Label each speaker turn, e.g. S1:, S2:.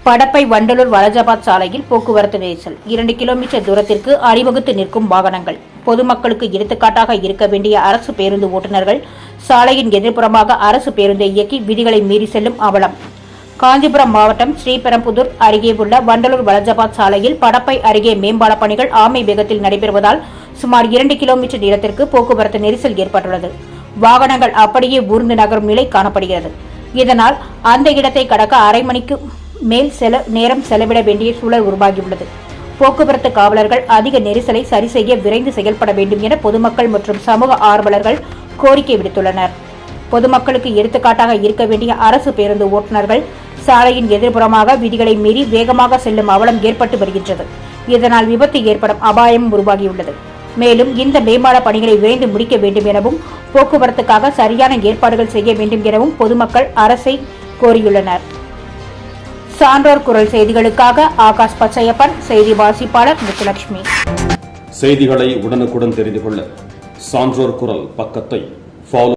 S1: படப்பை வண்டலூர் வலஜாபாத் சாலையில் போக்குவரத்து நெரிசல். 2 கிலோமீட்டர் தூரத்திற்கு அணிவகுத்து நிற்கும் வாகனங்கள். பொதுமக்களுக்கு எடுத்துக்காட்டாக இருக்க வேண்டிய அரசு பேருந்து ஓட்டுநர்கள் சாலையின் எதிர்ப்புறமாக அரசு பேருந்தை இயக்கி விதிகளை மீறி செல்லும் அவலம். காஞ்சிபுரம் மாவட்டம் ஸ்ரீபெரும்புதூர் அருகே உள்ள வண்டலூர் வலஜாபாத் சாலையில் படப்பை அருகே மேம்பால பணிகள் ஆமை வேகத்தில் நடைபெறுவதால் சுமார் 2 கிலோமீட்டர் நீளத்திற்கு போக்குவரத்து நெரிசல் ஏற்பட்டுள்ளது. வாகனங்கள் அப்படியே ஊர்ந்து நகரும் நிலை காணப்படுகிறது. இதனால் அந்த இடத்தை கடக்க அரை மணிக்கு மேல் நேரம் செலவிட வேண்டிய சூழல் உருவாகியுள்ளது. போக்குவரத்து காவலர்கள் அதிக நெரிசலை சரி செய்ய விரைந்து செயல்பட வேண்டும் என பொதுமக்கள் மற்றும் சமூக ஆர்வலர்கள் கோரிக்கை விடுத்துள்ளனர். பொதுமக்களுக்கு எடுத்துக்காட்டாக இருக்க வேண்டிய அரசு பேருந்து ஓட்டுநர்கள் சாலையின் எதிர்ப்புறமாக விதிகளை மீறி வேகமாக செல்லும் அவலம் ஏற்பட்டு வருகின்றது. இதனால் விபத்து ஏற்படும் அபாயம் உருவாகியுள்ளது. மேலும் இந்த மேம்பால பணிகளை விரைந்து முடிக்க வேண்டும் எனவும் போக்குவரத்துக்காக சரியான ஏற்பாடுகள் செய்ய வேண்டும் எனவும் பொதுமக்கள் அரசை கோரியுள்ளனர். சான்றோர் குரல் செய்திகளுக்காக ஆகாஷ் பச்சையப்பன், செய்தி வாசிப்பாளர் முத்துலட்சுமி.
S2: செய்திகளை உடனுக்குடன் தெரிந்து கொள்ள சான்றோர் குரல் பக்கத்தை